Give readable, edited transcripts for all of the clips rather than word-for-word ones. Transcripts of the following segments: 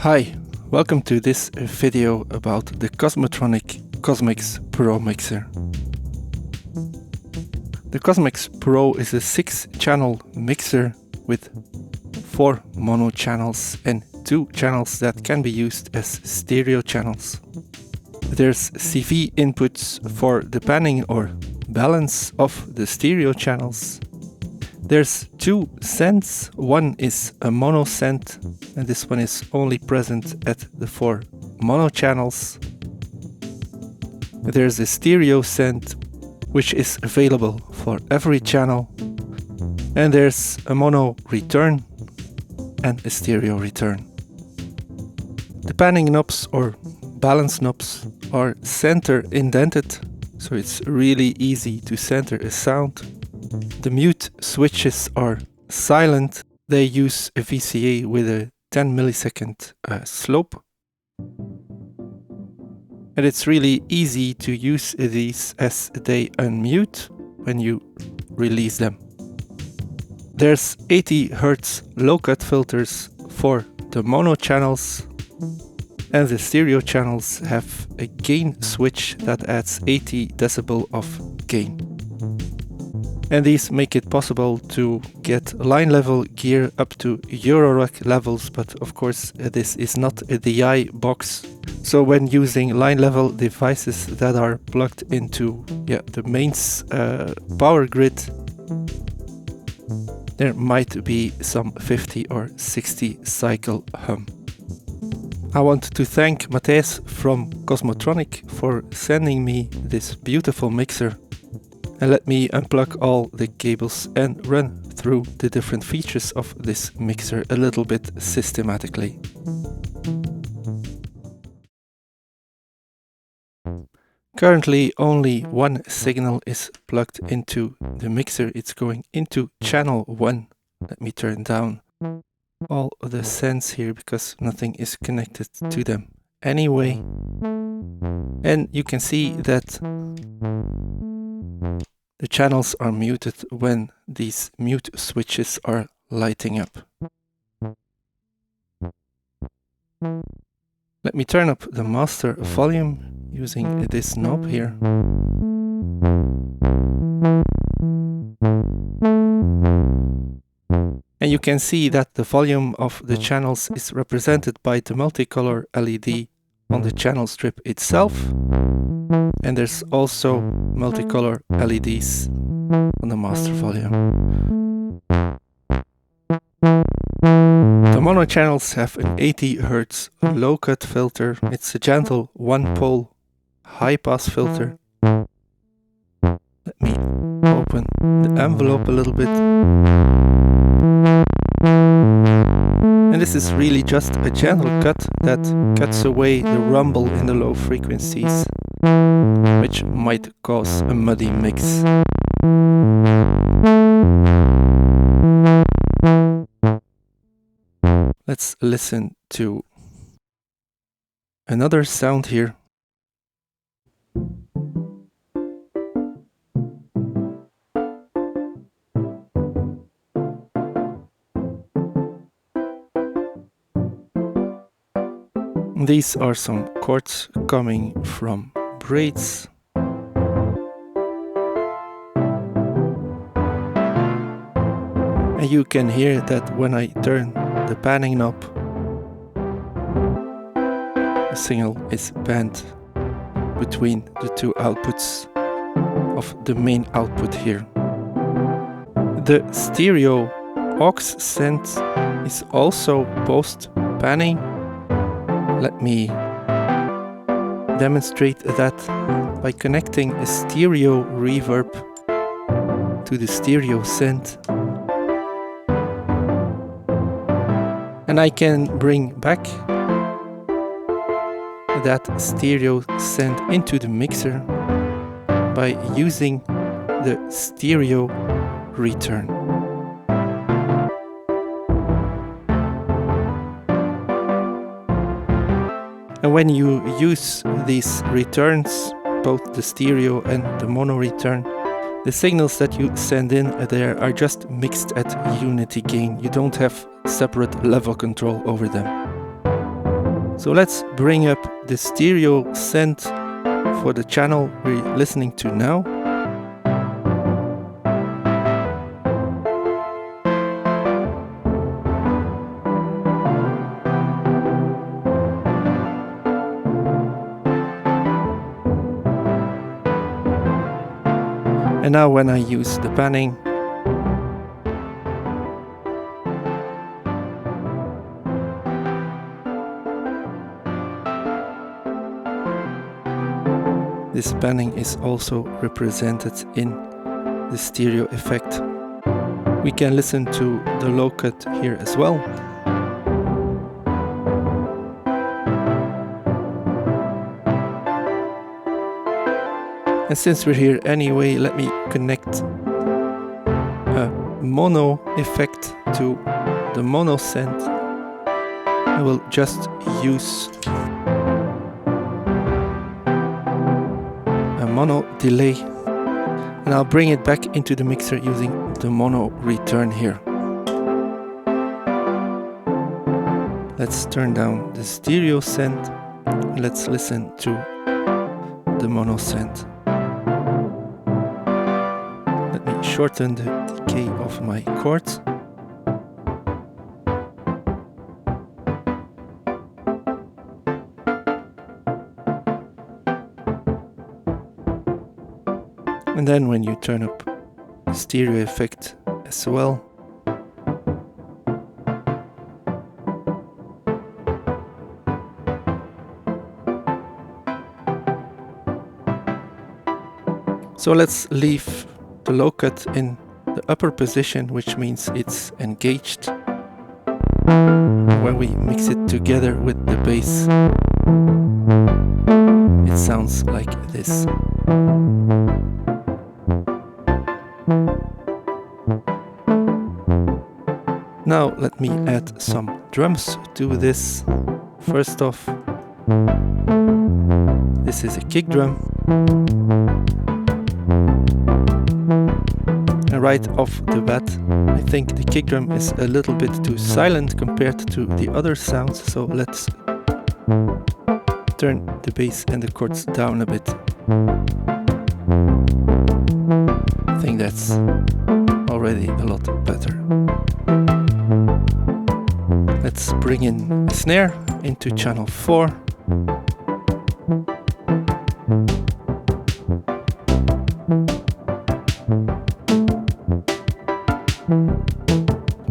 Hi, welcome to this video about the Cosmotronic COSMIX PRO mixer. The COSMIX PRO is a 6-channel mixer with 4 mono channels and 2 channels that can be used as stereo channels. There's CV inputs for the panning or balance of the stereo channels. There's 2 sends, one is a mono send and this one is only present at the 4 mono channels. There's a stereo send which is available for every channel, and there's a mono return and a stereo return. The panning knobs or balance knobs are center indented, so it's really easy to center a sound. The mute switches are silent. They use a VCA with a 10 millisecond slope. And it's really easy to use these as they unmute when you release them. There's 80 Hz low cut filters for the mono channels, and the stereo channels have a gain switch that adds 80 decibel of gain. And these make it possible to get line level gear up to eurorack levels, but of course this is not a DI box. So when using line level devices that are plugged into the mains power grid, there might be some 50 or 60 cycle hum. I want to thank Matthijs from Cosmotronic for sending me this beautiful mixer. And let me unplug all the cables and run through the different features of this mixer a little bit systematically. Currently only one signal is plugged into the mixer. It's going into channel 1. Let me turn down all of the sends here because nothing is connected to them anyway. And you can see that the channels are muted when these mute switches are lighting up. Let me turn up the master volume using this knob here. And you can see that the volume of the channels is represented by the multicolor LED on the channel strip itself. And there's also multicolor LEDs on the master volume. The mono channels have an 80 Hz low cut filter. It's a gentle 1-pole high pass filter. Let me open the envelope a little bit. And this is really just a gentle cut that cuts away the rumble in the low frequencies, which might cause a muddy mix. Let's listen to another sound here. These are some chords coming from braids. And you can hear that when I turn the panning knob, the signal is bent between the 2 outputs of the main output here. The stereo aux send is also post panning. Let me demonstrate that by connecting a stereo reverb to the stereo send. And I can bring back that stereo send into the mixer by using the stereo return. And when you use these returns, both the stereo and the mono return, the signals that you send in there are just mixed at unity gain. You don't have separate level control over them. So let's bring up the stereo send for the channel we're listening to now. And now when I use the panning, this panning is also represented in the stereo effect. We can listen to the low cut here as well. And since we're here anyway, let me connect a mono effect to the mono send. I will just use a mono delay, and I'll bring it back into the mixer using the mono return here. Let's turn down the stereo send. Let's listen to the mono send. Let me shorten the decay of my chords. And then when you turn up the stereo effect as well, so let's leave the low cut in the upper position, which means it's engaged. When we mix it together with the bass, it sounds like this. Now let me add some drums to this. First off, this is a kick drum. And right off the bat, I think the kick drum is a little bit too silent compared to the other sounds, so let's turn the bass and the chords down a bit. I think that's already a lot better. Let's bring in a snare into channel 4.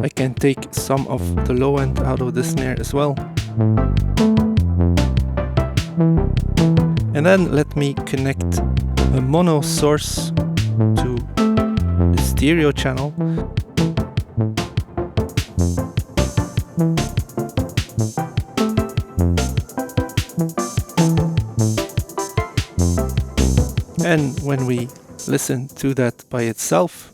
I can take some of the low end out of the snare as well. And then let me connect a mono source to the stereo channel. And when we listen to that by itself,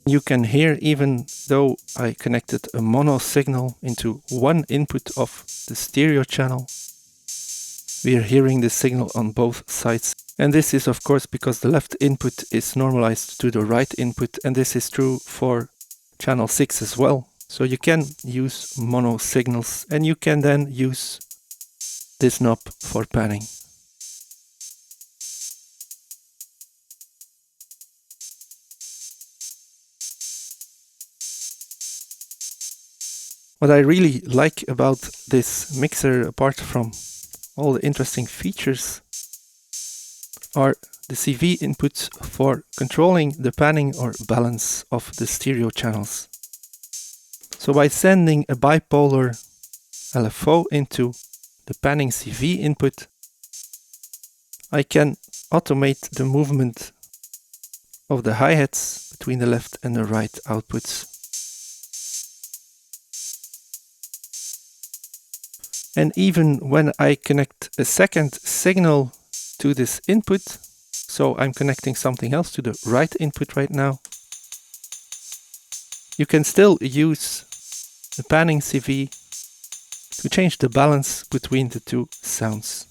you can hear, even though I connected a mono signal into one input of the stereo channel, we are hearing the signal on both sides. And this is of course because the left input is normalized to the right input, and this is true for channel 6 as well. So you can use mono signals, and you can then use this knob for panning. What I really like about this mixer, apart from all the interesting features, are the CV inputs for controlling the panning or balance of the stereo channels. So by sending a bipolar LFO into the panning CV input, I can automate the movement of the hi-hats between the left and the right outputs. And even when I connect a second signal to this input, so I'm connecting something else to the right input right now, you can still use the panning CV to change the balance between the two sounds.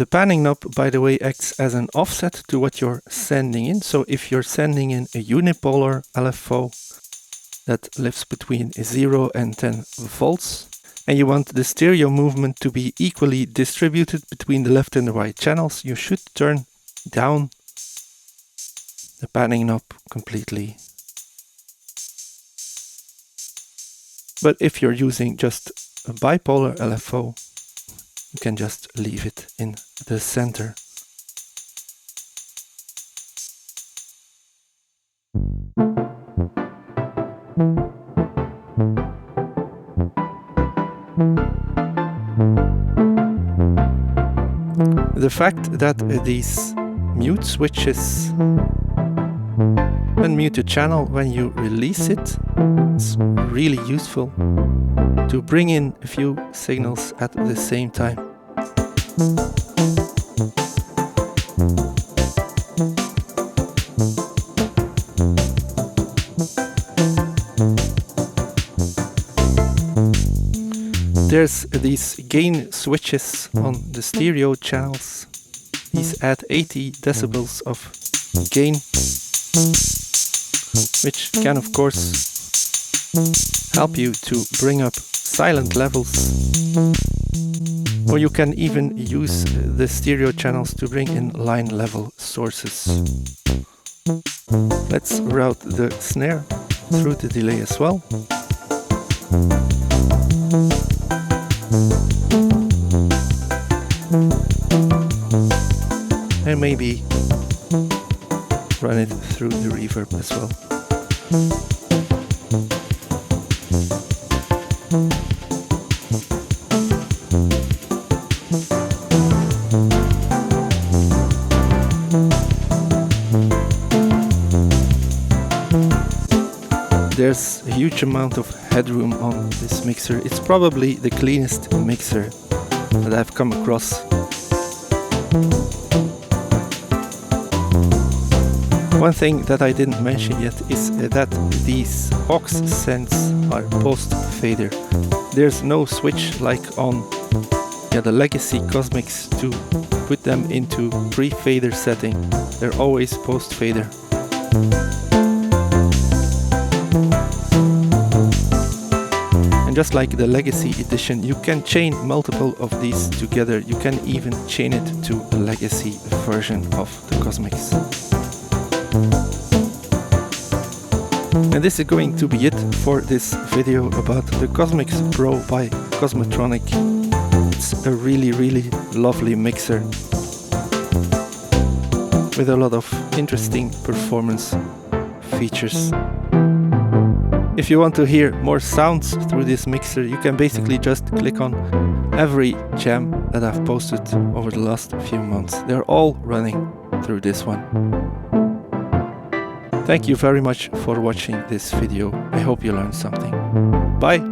The panning knob, by the way, acts as an offset to what you're sending in. So if you're sending in a unipolar LFO that lives between 0 and 10 volts, and you want the stereo movement to be equally distributed between the left and the right channels, you should turn down the panning knob completely. But if you're using just a bipolar LFO, you can just leave it in the center. The fact that these mute switches unmute the channel when you release it is really useful to bring in a few signals at the same time. There's these gain switches on the stereo channels. These add 80 decibels of gain, which can of course help you to bring up silent levels. Or you can even use the stereo channels to bring in line level sources. Let's route the snare through the delay as well. And maybe run it through the reverb as well. There's a huge amount of headroom on this mixer. It's probably the cleanest mixer that I've come across. One thing that I didn't mention yet is that these aux sends are post-fader. There's no switch like on the legacy COSMIX to put them into pre-fader setting. They're always post-fader. And just like the legacy edition, you can chain multiple of these together. You can even chain it to a legacy version of the COSMIX. And this is going to be it for this video about the COSMIX PRO by Cosmotronic. It's a really lovely mixer with a lot of interesting performance features. If you want to hear more sounds through this mixer, you can basically just click on every jam that I've posted over the last few months. They're all running through this one. Thank you very much for watching this video. I hope you learned something. Bye!